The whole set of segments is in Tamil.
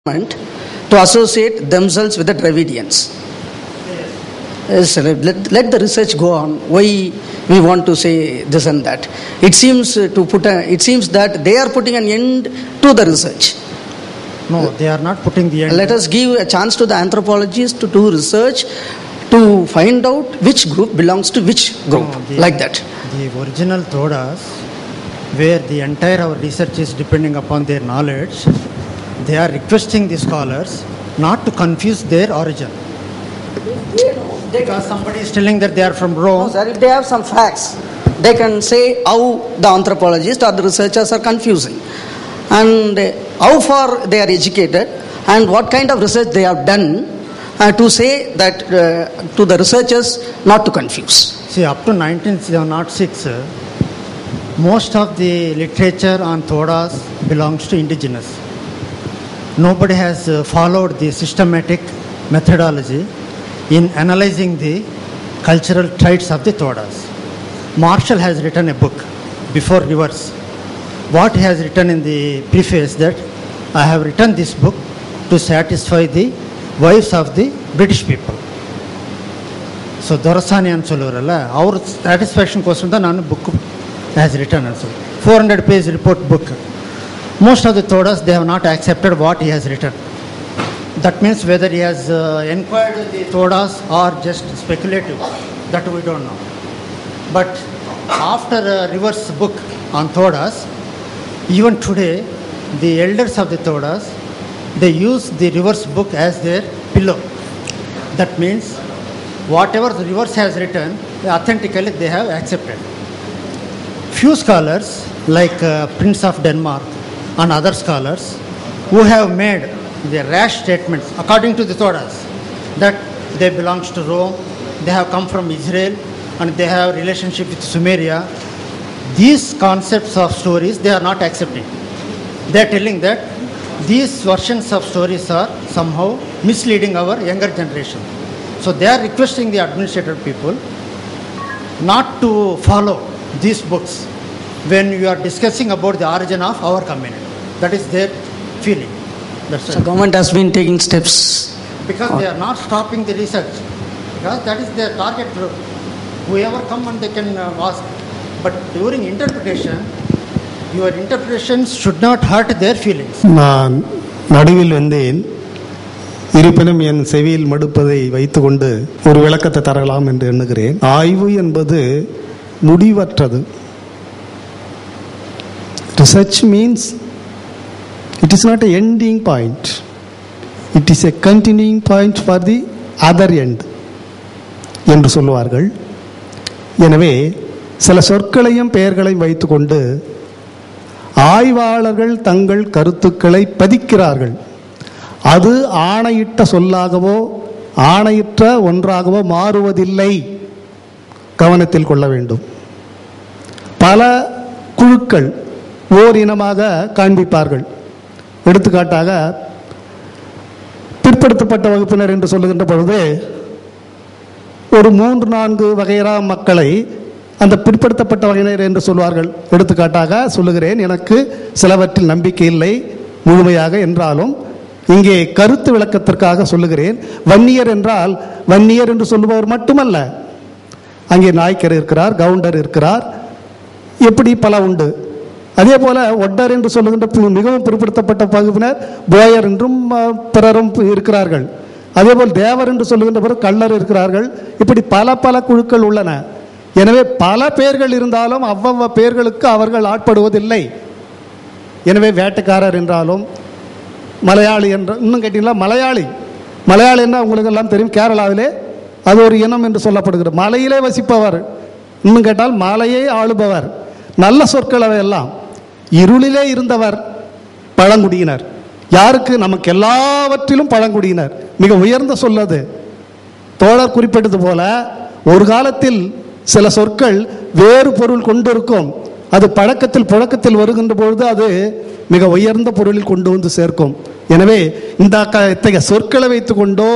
to associate themselves with the Dravidians. Yes, let the research go on. Why we want to say this and that? It seems that they are putting an end to the research. No, they are not putting the end. Let us give a chance to the anthropologists to do research to find out which group belongs to which group, like that. The original Thodas, where the entire our research is depending upon their knowledge, they are requesting the scholars not to confuse their origin. Because somebody is telling that they are from Rome. No, sir, if they have some facts, they can say how the anthropologists or the researchers are confusing, and how far they are educated, and what kind of research they have done to say that to the researchers not to confuse. See, up to 1906, most of the literature on Thodas belongs to indigenous. Nobody has followed the systematic methodology in analyzing the cultural traits of the Thodas. Marshall has written a book before Rivers. What he has written in the preface that I have written this book to satisfy the wives of the British people. So Dorasani and Solurala, our satisfaction question the book has written also. 400-page report book. Most of the Thodas, they have not accepted what he has written. That means whether he has inquired the Thodas or just speculative, that we don't know. But after Rivers' book on Thodas, even today, the elders of the Thodas, they use the Rivers' book as their pillow. That means whatever the Rivers has written, authentically they have accepted. Few scholars like Prince of Denmark and other scholars who have made the rash statements according to the Thodas that they belong to Rome, they have come from Israel, and they have relationship with Sumeria. These concepts of stories they are not accepting. They are telling that these versions of stories are somehow misleading our younger generation. So they are requesting the administrative people not to follow these books when you are discussing about the origin of our community. That is their feeling. That's so government has been taking steps. Because they are not stopping the research. Because that is their target group. Whoever come and they can ask. But during interpretation, your interpretations should not hurt their feelings. நான் நடுவில் வந்தேன். இருப்பினும் என் செவியில் மடுப்பதை வைத்துக்கொண்டு ஒரு விளக்கத்தை தரலாம் என்று எண்ணுகிறேன். ஆய்வு என்பது முடிவற்றது. Research means it is not an ending point. It is a continuing point for the other end என்று சொல்லுவார்கள். எனவே சில சொற்களையும் பெயர்களையும் வைத்துக்கொண்டு ஆய்வாளர்கள் தங்கள் கருத்துக்களை பதிக்கிறார்கள். அது ஆணையிட்ட சொல்லாகவோ ஆணையிட்ட ஒன்றாகவோ மாறுவதில்லை. கவனத்தில் கொள்ள வேண்டும். பல குழுக்கள் ஓர் இனமாக காண்பிப்பார்கள். எடுத்துக்காட்டாக பிற்படுத்தப்பட்ட வகுப்பினர் என்று சொல்லுகின்ற பொழுது ஒரு 3-4 வகையறா மக்களை அந்த பிற்படுத்தப்பட்ட வகையினர் என்று சொல்வார்கள். எடுத்துக்காட்டாக சொல்லுகிறேன், எனக்கு சிலவற்றில் நம்பிக்கை இல்லை முழுமையாக என்றாலும் இங்கே கருத்து விளக்கத்திற்காக சொல்லுகிறேன். வன்னியர் என்றால் வன்னியர் என்று சொல்லுபவர் மட்டுமல்ல, அங்கே நாய்க்கர் இருக்கிறார், கவுண்டர் இருக்கிறார், எப்படி பல உண்டு. அதே போல ஒட்டர் என்று சொல்லுகின்ற மிகவும் பிற்படுத்தப்பட்ட வகுப்பினர் போயர் என்றும் பிறரும் இருக்கிறார்கள். அதே போல் தேவர் என்று சொல்லுகின்ற பிறகு கள்ளர் இருக்கிறார்கள். இப்படி பல பல குழுக்கள் உள்ளன. எனவே பல பெயர்கள் இருந்தாலும் அவ்வளவு பெயர்களுக்கு அவர்கள் ஆட்படுவதில்லை. எனவே வேட்டைக்காரர் என்றாலும் மலையாளி என்ற இன்னும் கேட்டீங்களா, மலையாளி என்ன உங்களுக்கு எல்லாம் தெரியும். கேரளாவிலே அது ஒரு இனம் என்று சொல்லப்படுகிறது. மலையிலே வசிப்பவர், இன்னும் கேட்டால் மலையை ஆளுபவர். நல்ல சொற்கள் அவையெல்லாம். இருளிலே இருந்தவர் பழங்குடியினர். யாருக்கு? நமக்கு எல்லாவற்றிலும் பழங்குடியினர். மிக உயர்ந்த சொல்லது. தோழர் குறிப்பிட்டது போல ஒரு காலத்தில் சில சொற்கள் வேறு பொருள் கொண்டிருக்கும். அது புழக்கத்தில் வருகின்ற பொழுது அது மிக உயர்ந்த பொருளில் கொண்டு வந்து சேர்க்கும். எனவே இந்த இத்தகைய சொற்களை வைத்துக்கொண்டோ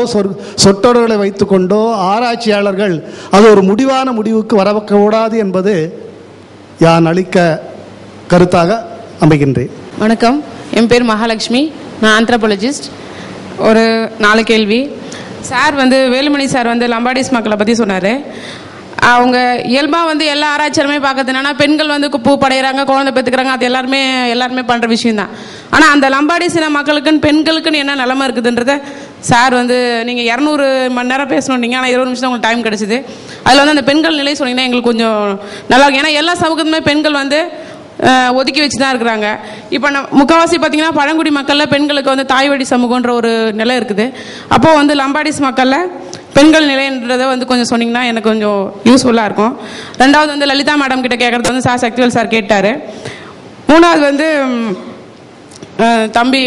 சொற்றொடர்களை வைத்துக்கொண்டோ ஆராய்ச்சியாளர்கள் அது ஒரு முடிவான முடிவுக்கு வரக்கூடாது என்பது யான் அளிக்க கருத்தாக அமைகின்றேன். வணக்கம், என் பேர் மகாலட்சுமி. நான் ஆந்த்ரோபாலஜிஸ்ட். ஒரு 4 கேள்வி. சார் வந்து வேலுமணி சார் வந்து லம்பாடிஸ் மக்களை பற்றி சொன்னார். அவங்க இயல்பாக வந்து எல்லா ஆராய்ச்சியாலுமே பார்க்கறது என்னன்னா, பெண்கள் வந்து பூ படைகிறாங்க, குழந்தை பெற்றுக்கிறாங்க, அது எல்லாருமே பண்ணுற விஷயம் தான். ஆனால் அந்த லம்பாடிசின மக்களுக்குன்னு பெண்களுக்குன்னு என்ன நிலைமை இருக்குதுன்றத சார் வந்து நீங்கள் 200 மணி நேரம் பேசணுன்னீங்க, ஆனால் 20 நிமிஷம் உங்களுக்கு டைம் கிடச்சிது. அதில் வந்து அந்த பெண்கள் நிலை சொன்னீங்கன்னா எங்களுக்கு கொஞ்சம் நல்லா இருக்கும். ஏன்னா எல்லா சமூகத்துமே பெண்கள் வந்து ஒதுக்கி வச்சு தான் இருக்கிறாங்க. இப்போ முக்கால்வாசி பார்த்தீங்கன்னா பழங்குடி மக்களில் பெண்களுக்கு வந்து தாய் வழி சமூகன்ற ஒரு நிலை இருக்குது. அப்போது வந்து லம்பாடிஸ் மக்களில் பெண்கள் நிலைன்றதை வந்து கொஞ்சம் சொன்னீங்கன்னா எனக்கு கொஞ்சம் யூஸ்ஃபுல்லாக இருக்கும். 2வது வந்து லலிதா மேடம் கிட்ட கேட்குறது வந்து சார் சக்திவேல் சார் கேட்டார். 3வது வந்து தம்பி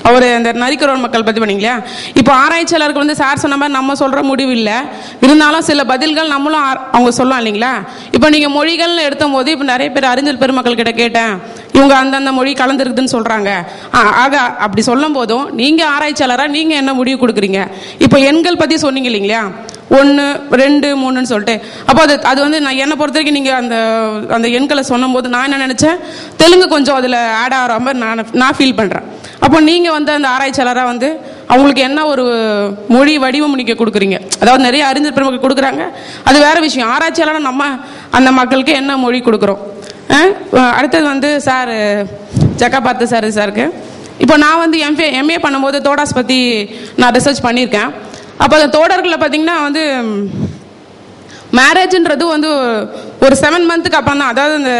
அவர் அந்த நரிக்குறவர் மக்கள் பற்றி பண்ணீங்களா. இப்போ ஆராய்ச்சியாளருக்கு வந்து சார் சொன்ன மாதிரி நம்ம சொல்கிற முடிவு இல்லை, இருந்தாலும் சில பதில்கள் நம்மளும் அவங்க சொல்லலாம் இல்லைங்களா. இப்போ நீங்கள் மொழிகள்னு எடுத்தும் போது இப்போ நிறைய பேர் அறிஞர் பெருமக்கள் கிட்ட கேட்டேன், இவங்க அந்தந்த மொழி கலந்துருக்குதுன்னு சொல்கிறாங்க. ஆக அப்படி சொல்லும் போதும் நீங்கள் ஆராய்ச்சியாளராக நீங்கள் என்ன முடிவு கொடுக்குறீங்க? இப்போ எண்கள் பற்றி சொன்னீங்க இல்லைங்களா, 1, 2, 3ன்னு சொல்லிட்டு. அப்போ அது வந்து நான் என்னை பொறுத்த வரைக்கும் நீங்கள் அந்த எண்களை சொல்லும் போது நான் என்ன நினச்சேன், தெலுங்கு கொஞ்சம் அதில் ஆட் ஆகிற மாதிரி நான் ஃபீல் பண்ணுறேன். அப்போ நீங்கள் வந்து அந்த ஆராய்ச்சியாளராக வந்து அவங்களுக்கு என்ன ஒரு மொழி வடிவம் நீங்கள் கொடுக்குறீங்க? அதாவது நிறைய அறிஞர் பெருமக்கள் கொடுக்குறாங்க, அது வேறு விஷயம். ஆராய்ச்சியாளராக நம்ம அந்த மக்களுக்கு என்ன மொழி கொடுக்குறோம்? அடுத்தது வந்து சார் ஜக்கா பார்த்து சாருக்கு இப்போ நான் வந்து எம்ஏ பண்ணும்போது தோடாஸ் பற்றி நான் ரிசர்ச் பண்ணியிருக்கேன். அப்போ அந்த தோடர்களில் பார்த்தீங்கன்னா வந்து மேரேஜ்ன்றது வந்து ஒரு 7 மந்த்துக்கு அப்புறம் தான், அதாவது அந்த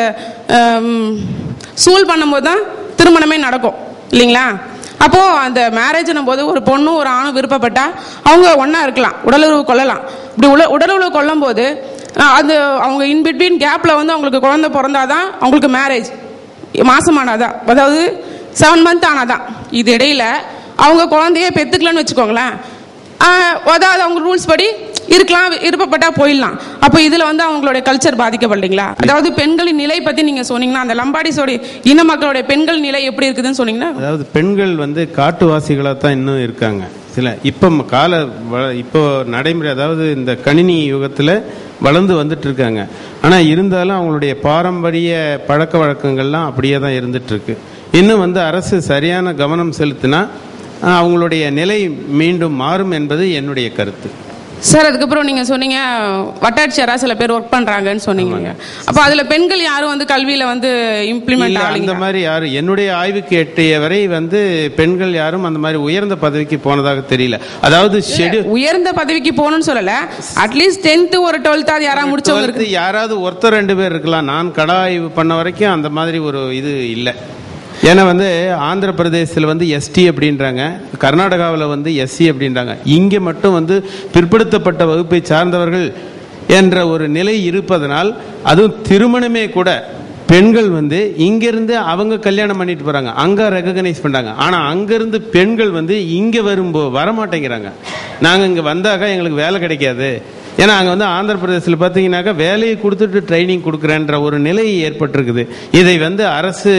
சூல் பண்ணும்போது தான் திருமணமே நடக்கும் இல்லைங்களா. அப்போது அந்த மேரேஜ்னும் போது ஒரு பொண்ணும் ஒரு ஆணும் விருப்பப்பட்டா அவங்க ஒன்றா இருக்கலாம், உடலுறவு கொள்ளலாம். இப்படி உடலுறவு கொள்ளும் போது அது அவங்க இன்பிட்வீன் கேப்பில் வந்து அவங்களுக்கு குழந்தை பிறந்தாதான் அவங்களுக்கு மேரேஜ், மாசமானாதான், அதாவது 7 மந்த் ஆனாதான். இது இடையில அவங்க குழந்தைய பெற்றுக்கலன்னு வச்சுக்கோங்களேன், அதாவது அவங்க ரூல்ஸ் படி இருக்கலாம், விருப்பப்பட்டா போயிடலாம். அப்போ இதில் வந்து அவங்களுடைய கல்ச்சர் பாதிக்கப்படலைங்களா? அதாவது பெண்களின் நிலை பற்றி நீங்கள் சொன்னீங்கன்னா, அந்த லம்பாடிஸோட இன மக்களுடைய பெண்கள் நிலை எப்படி இருக்குதுன்னு சொன்னீங்கன்னா. அதாவது பெண்கள் வந்து காட்டுவாசிகளாக தான் இன்னும் இருக்காங்க. சில இப்போ நடைமுறை, அதாவது இந்த கணினி யுகத்தில் வளர்ந்து வந்துட்டு இருக்காங்க. ஆனால் இருந்தாலும் அவங்களுடைய பாரம்பரிய பழக்க வழக்கங்கள்லாம் அப்படியே தான் இருந்துட்டு இருக்கு. இன்னும் வந்து அரசு சரியான கவனம் செலுத்தினா அவங்களுடைய நிலை மீண்டும் மாறும் என்பது என்னுடைய கருத்து. சார் அதுக்கப்புறம் நீங்கள் சொன்னீங்க வட்டாட்சியராக சில பேர் ஒர்க் பண்ணுறாங்கன்னு சொன்னீங்க. அப்போ அதில் பெண்கள் யாரும் வந்து கல்வியில் வந்து இம்ப்ளிமெண்ட் ஆகல அந்த மாதிரி யாரும், என்னுடைய ஆய்வுக்கு எட்டிய வரை வந்து பெண்கள் யாரும் அந்த மாதிரி உயர்ந்த பதவிக்கு போனதாக தெரியல. அதாவது உயர்ந்த பதவிக்கு போகணும்னு சொல்லலை, அட்லீஸ்ட் 10th ஒரு 12th யாராவது முடிச்சவங்க யாராவது ஒருத்தர் 2 பேர் இருக்கலாம். நான் ஆய்வு பண்ண வரைக்கும் அந்த மாதிரி ஒரு இது இல்லை. ஏன்னா வந்து ஆந்திர பிரதேசத்தில் வந்து எஸ்டி அப்படின்றாங்க, கர்நாடகாவில் வந்து எஸ்சி அப்படின்றாங்க. இங்கே மட்டும் வந்து பிற்படுத்தப்பட்ட வகுப்பை சார்ந்தவர்கள் என்ற ஒரு நிலை இருப்பதனால், அதுவும் திருமணமே கூட பெண்கள் வந்து இங்கிருந்து அவங்க கல்யாணம் பண்ணிட்டு போறாங்க, அங்கே ரெகக்னைஸ் பண்றாங்க. ஆனால் அங்கிருந்து பெண்கள் வந்து இங்கே வரமாட்டேங்கிறாங்க. நாங்கள் இங்கே வந்தாக்கா எங்களுக்கு வேலை கிடைக்காது. ஏன்னா அங்கே வந்து ஆந்திர பிரதேசத்தில் பார்த்தீங்கன்னாக்கா வேலையை கொடுத்துட்டு ட்ரைனிங் கொடுக்குறேன்ற ஒரு நிலை ஏற்பட்டிருக்குது. இதை வந்து அரசு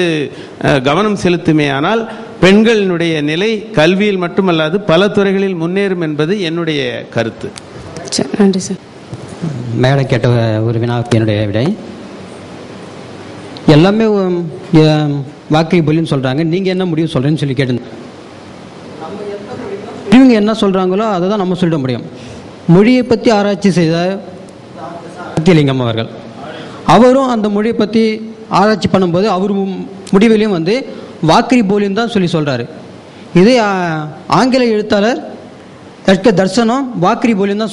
கவனம் செலுத்துமே ஆனால் பெண்களினுடைய நிலை கல்வியில் மட்டுமல்லாது பல துறைகளில் முன்னேறும் என்பது என்னுடைய கருத்து. நன்றி சார். மேடை கேட்ட ஒரு வினாவுக்கு என்னுடைய விடை, எல்லாமே வாக்கை பொலின்னு சொல்கிறாங்க, நீங்கள் என்ன முடிவு சொல்கிறேன்னு சொல்லி கேட்டிருந்தேன். இவங்க என்ன சொல்கிறாங்களோ அதை தான் நம்ம சொல்லிட முடியும். மொழியை பற்றி ஆராய்ச்சி செய்த சத்தியலிங்கம் அவரும் அந்த மொழியை பற்றி ஆராய்ச்சி பண்ணும்போது அவர் முடிவிலையும் வந்து வாக்கரி போலின்னு தான் சொல்கிறாரு. இதே ஆங்கில எழுத்தாளர் தர்சனம் வாக்கரி போலின்னு தான்